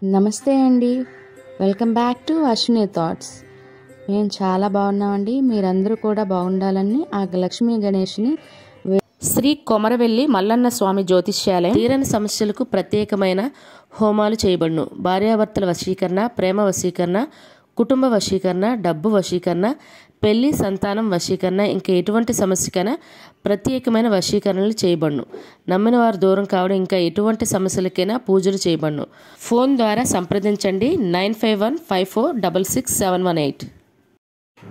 నమస్తే అండి, welcome back to Ashwini thoughts. మేము చాలా బాగున్నామండి. మీరందరూ కూడా బాగుండాలని ఆ లక్ష్మీ గణేష్ని శ్రీ కొమరవెల్లి మల్లన్న స్వామి జ్యోతిష్యాలయం తీరని సమస్యలకు ప్రత్యేకమైన హోమాలు చేయబడును. భార్యాభర్తల వశీకరణ, ప్రేమ వశీకరణ, కుటుంబ వశీకరణ, డబ్బు వశీకరణ, పెళ్లి, సంతానం వశీకరణ, ఇంకా ఎటువంటి సమస్యకైనా ప్రత్యేకమైన వశీకరణలు చేయబడును. నమ్మిన వారు దూరం కావడం, ఇంకా ఎటువంటి సమస్యలకైనా పూజలు చేయబడును. ఫోన్ ద్వారా సంప్రదించండి 9515466718.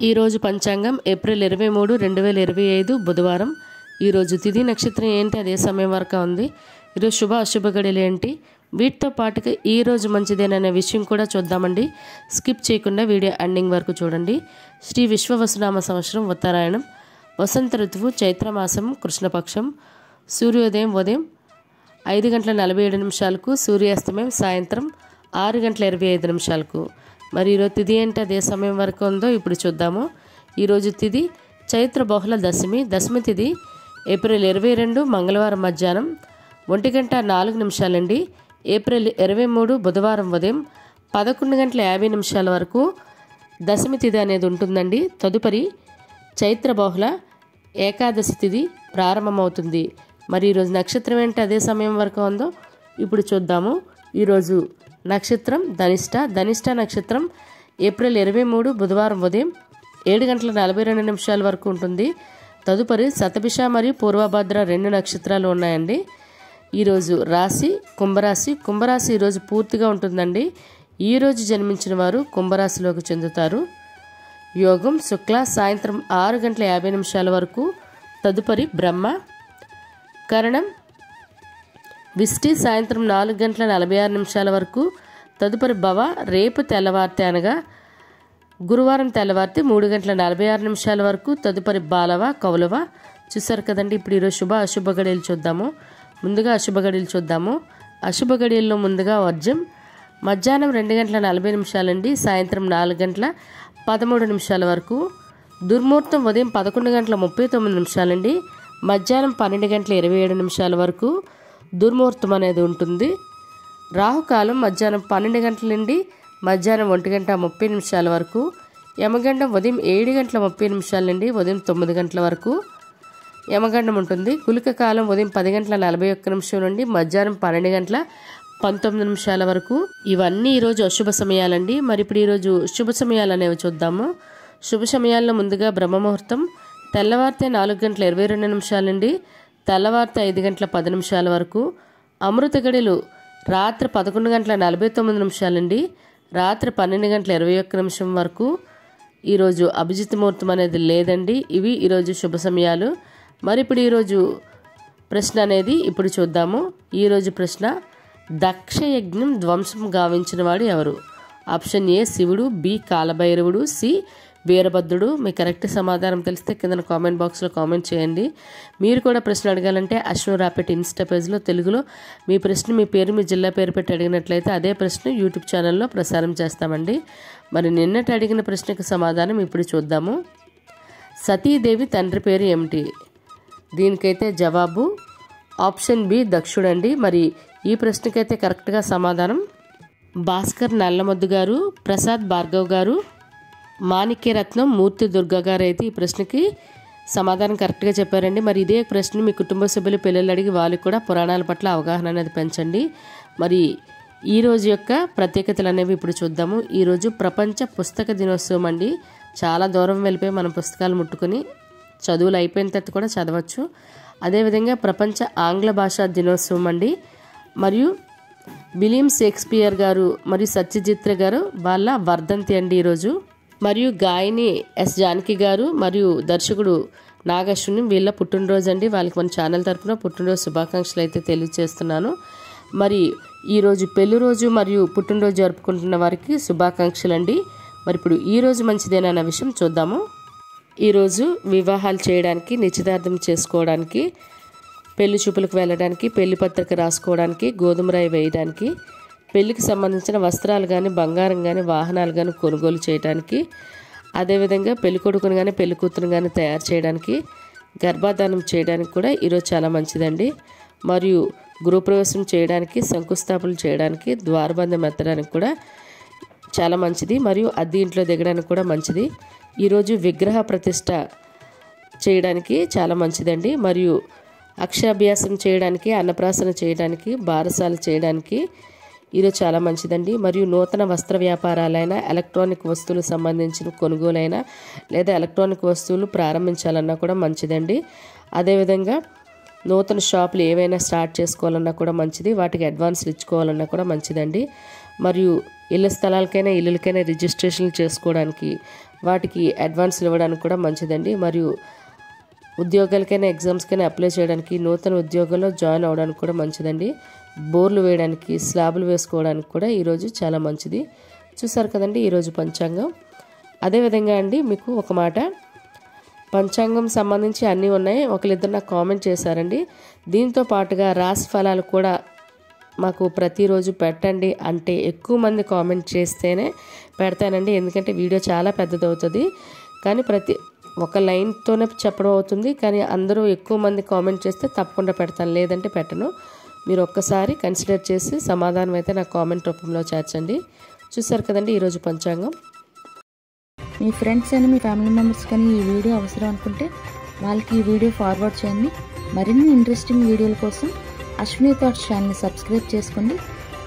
ఈరోజు పంచాంగం ఏప్రిల్ 23, 2025 బుధవారం. ఈరోజు తిథి నక్షత్రం ఏంటి, అదే సమయం వరకు ఉంది. ఈరోజు శుభ అశుభ గడియలు ఏంటి, వీటితో పాటుగా ఈరోజు మంచిదేననే విషయం కూడా చూద్దామండి. స్కిప్ చేయకుండా వీడియో ఎండింగ్ వరకు చూడండి. శ్రీ విశ్వవసునామ సంవత్సరం ఉత్తరాయణం, వసంత ఋతువు, చైత్రమాసం, కృష్ణపక్షం. సూర్యోదయం ఉదయం 5:47 సూర్యాస్తమయం సాయంత్రం 6:25. మరి ఈరోజు తిథి ఏంటి, అదే సమయం వరకు ఉందో ఇప్పుడు చూద్దాము. ఈరోజు తిథి చైత్ర బహుళ దశమి. దశమి తిథి ఏప్రిల్ 22 మంగళవారం మధ్యాహ్నం 1:04 ఏప్రిల్ 23 బుధవారం ఉదయం 11:50 వరకు దశమి తిథి అనేది ఉంటుందండి. తదుపరి చైత్ర బహుళ ఏకాదశి తిథి ప్రారంభమవుతుంది. మరి ఈరోజు నక్షత్రం ఏంటి, అదే సమయం వరకు ఉందో ఇప్పుడు చూద్దాము. ఈరోజు నక్షత్రం ధనిష్ట. ధనిష్ట నక్షత్రం ఏప్రిల్ 23 బుధవారం ఉదయం 7:42 వరకు ఉంటుంది. తదుపరి శతభిష మరియు పూర్వభద్ర 2 నక్షత్రాలు ఉన్నాయండి. ఈరోజు రాశి కుంభరాశి. కుంభరాశి ఈరోజు పూర్తిగా ఉంటుందండి. ఈరోజు జన్మించిన వారు కుంభరాశిలోకి చెందుతారు. యోగం శుక్ల సాయంత్రం 6:50 వరకు. తదుపరి బ్రహ్మ. కరణం విష్టి సాయంత్రం 4:46 వరకు. తదుపరి భవ రేపు తెల్లవారితే అనగా గురువారం తెల్లవారితే 3:46 వరకు. తదుపరి బాలవ కౌలవ. చూసారు కదండి. ఇప్పుడు ఈరోజు శుభ అశుభ గడియలు చూద్దాము. ముందుగా అశుభ గడియలు చూద్దాము. అశుభ గడియల్లో ముందుగా వర్జం మధ్యాహ్నం 2:40 సాయంత్రం 4:13 వరకు. దుర్ముహూర్తం ఉదయం 11:39 మధ్యాహ్నం 12:27 వరకు దుర్ముహూర్తం అనేది ఉంటుంది. రాహుకాలం మధ్యాహ్నం 12 గంటల నుండి మధ్యాహ్నం 1:30 వరకు. యమగండం ఉదయం 7:30 నుండి ఉదయం 9 గంటల వరకు యమగండం ఉంటుంది. గుళిక కాలం ఉదయం 10:41 నుండి మధ్యాహ్నం 12:19 వరకు. ఇవన్నీ ఈరోజు అశుభ సమయాలండి. మరి ఇప్పుడు ఈరోజు శుభ సమయాలు అనేవి చూద్దాము. శుభ సమయాల్లో ముందుగా బ్రహ్మముహూర్తం తెల్లవారితే 4:22 నుండి తెల్లవారితే 5:10 వరకు. అమృత గడియలు రాత్రి 11:49 నుండి రాత్రి 12:21 వరకు. ఈరోజు అభిజిత్ ముహూర్తం అనేది లేదండి. ఇవి ఈరోజు శుభ సమయాలు. మరి ఇప్పుడు ఈరోజు ప్రశ్న అనేది ఇప్పుడు చూద్దాము. ఈరోజు ప్రశ్న, దక్ష యజ్ఞం ధ్వంసం గావించిన వాడు ఎవరు? ఆప్షన్ ఏ శివుడు, బి కాలభైరవుడు, సి వీరభద్రుడు. మీ కరెక్ట్ సమాధానం తెలిస్తే కింద కామెంట్ బాక్స్లో కామెంట్ చేయండి. మీరు కూడా ప్రశ్న అడగాలంటే అశ్విని రాపెట్ ఇన్స్టా పేజ్లో తెలుగులో మీ ప్రశ్న, మీ పేరు, మీ జిల్లా పేరు పెట్టి అడిగినట్లయితే అదే ప్రశ్న యూట్యూబ్ ఛానల్లో ప్రసారం చేస్తామండి. మరి నిన్నటి అడిగిన ప్రశ్నకు సమాధానం ఇప్పుడు చూద్దాము. సతీదేవి తండ్రి పేరు ఏమిటి? దీనికైతే జవాబు ఆప్షన్ బి దక్షుడండి. మరి ఈ ప్రశ్నకైతే కరెక్ట్గా సమాధానం భాస్కర్ నల్లమొద్దు గారు, ప్రసాద్ భార్గవ్ గారు, మాణిక్యరత్నం, మూర్తి దుర్గా గారు అయితే ఈ ప్రశ్నకి సమాధానం కరెక్ట్గా చెప్పారండి. మరి ఇదే ప్రశ్న మీ కుటుంబ సభ్యులు పిల్లలు అడిగి వాళ్ళకి కూడా పురాణాల పట్ల అవగాహన అనేది పెంచండి. మరి ఈరోజు యొక్క ప్రత్యేకతలు అనేవి ఇప్పుడు చూద్దాము. ఈరోజు ప్రపంచ పుస్తక దినోత్సవం అండి. చాలా దూరం వెళ్ళిపోయి మనం పుస్తకాలు ముట్టుకొని చదువులు అయిపోయిన తర్వాత కూడా చదవచ్చు. అదేవిధంగా ప్రపంచ ఆంగ్ల భాషా దినోత్సవం అండి. మరియు విలియం షేక్స్పియర్ గారు మరియు సత్యజిత్ రే గారు వాళ్ళ వర్ధంతి అండి ఈరోజు. మరియు గాయని ఎస్ జానకి గారు మరియు దర్శకుడు నాగశ్విని వీళ్ళ పుట్టినరోజు అండి. వాళ్ళకి మన ఛానల్ తరఫున పుట్టినరోజు శుభాకాంక్షలు అయితే తెలియజేస్తున్నాను. మరి ఈరోజు పెళ్లి రోజు మరియు పుట్టినరోజు జరుపుకుంటున్న వారికి శుభాకాంక్షలు అండి. మరి ఇప్పుడు ఈరోజు మంచిదేనన్న విషయం చూద్దాము. ఈరోజు వివాహాలు చేయడానికి, నిశ్చితార్థం చేసుకోవడానికి, పెళ్లి చూపులకు వెళ్ళడానికి, పెళ్లి పత్రిక రాసుకోవడానికి, గోధుమ రాయి వేయడానికి, పెళ్లికి సంబంధించిన వస్త్రాలు కానీ, బంగారం కానీ, వాహనాలు కానీ కొనుగోలు చేయడానికి, అదేవిధంగా పెళ్లి కొడుకుని కానీ పెళ్లి కూతురు కానీ తయారు చేయడానికి, గర్భాధానం చేయడానికి కూడా ఈరోజు చాలా మంచిదండి. మరియు గృహప్రవేశం చేయడానికి, శంకుస్థాపన చేయడానికి, ద్వారబంధం ఎత్తడానికి కూడా చాలా మంచిది. మరియు అద్దె ఇంట్లో దిగడానికి కూడా మంచిది. ఈరోజు విగ్రహ ప్రతిష్ట చేయడానికి చాలా మంచిదండి. మరియు అక్షరాభ్యాసం చేయడానికి, అన్నప్రాసన చేయడానికి, బారసాల చేయడానికి ఈరోజు చాలా మంచిదండి. మరియు నూతన వస్త్ర వ్యాపారాలైనా, ఎలక్ట్రానిక్ వస్తువులకు సంబంధించిన కొనుగోలైనా లేదా ఎలక్ట్రానిక్ వస్తువులు ప్రారంభించాలన్నా కూడా మంచిదండి. అదేవిధంగా నూతన షాపులు ఏవైనా స్టార్ట్ చేసుకోవాలన్నా కూడా మంచిది. వాటికి అడ్వాన్స్లు ఇచ్చుకోవాలన్నా కూడా మంచిదండి. మరియు ఇళ్ళ స్థలాలకైనా ఇళ్ళకైనా రిజిస్ట్రేషన్లు చేసుకోవడానికి వాటికి అడ్వాన్స్లు ఇవ్వడానికి కూడా మంచిదండి. మరియు ఉద్యోగాలకైనా ఎగ్జామ్స్కైనా అప్లై చేయడానికి, నూతన ఉద్యోగంలో జాయిన్ అవ్వడానికి కూడా మంచిదండి. బోర్లు వేయడానికి, స్లాబులు వేసుకోవడానికి కూడా ఈరోజు చాలా మంచిది. చూసారు కదండి ఈరోజు పంచాంగం. అదేవిధంగా అండి మీకు ఒక మాట, పంచాంగం సంబంధించి అన్నీ ఉన్నాయి. ఒకరిద్దరు నాకు కామెంట్ చేశారండి. దీంతో పాటుగా రాశి ఫలాలు కూడా మాకు ప్రతిరోజు పెట్టండి అంటే ఎక్కువ మంది కామెంట్ చేస్తేనే పెడతానండి. ఎందుకంటే వీడియో చాలా పెద్దదవుతుంది. కానీ ఒక లైన్తోనే చెప్పడం అవుతుంది. కానీ అందరూ ఎక్కువ మంది కామెంట్ చేస్తే తప్పకుండా పెడతాను, లేదంటే పెట్టను. మీరు ఒక్కసారి కన్సిడర్ చేసి సమాధానం అయితే నాకు కామెంట్ రూపంలో చేర్చండి. చూసారు కదండి ఈరోజు పంచాంగం. మీ ఫ్రెండ్స్ అని, మీ ఫ్యామిలీ మెంబర్స్ కానీ ఈ వీడియో అవసరం అనుకుంటే వాళ్ళకి ఈ వీడియో ఫార్వర్డ్ చేయండి. మరిన్ని ఇంట్రెస్టింగ్ వీడియోల కోసం అశ్విని థాట్స్ ఛానల్ని సబ్స్క్రైబ్ చేసుకోండి.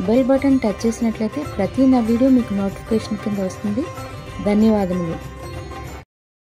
బెల్ బటన్ టచ్ చేసినట్లయితే ప్రతి నా వీడియో మీకు నోటిఫికేషన్ కింద వస్తుంది. ధన్యవాదములు.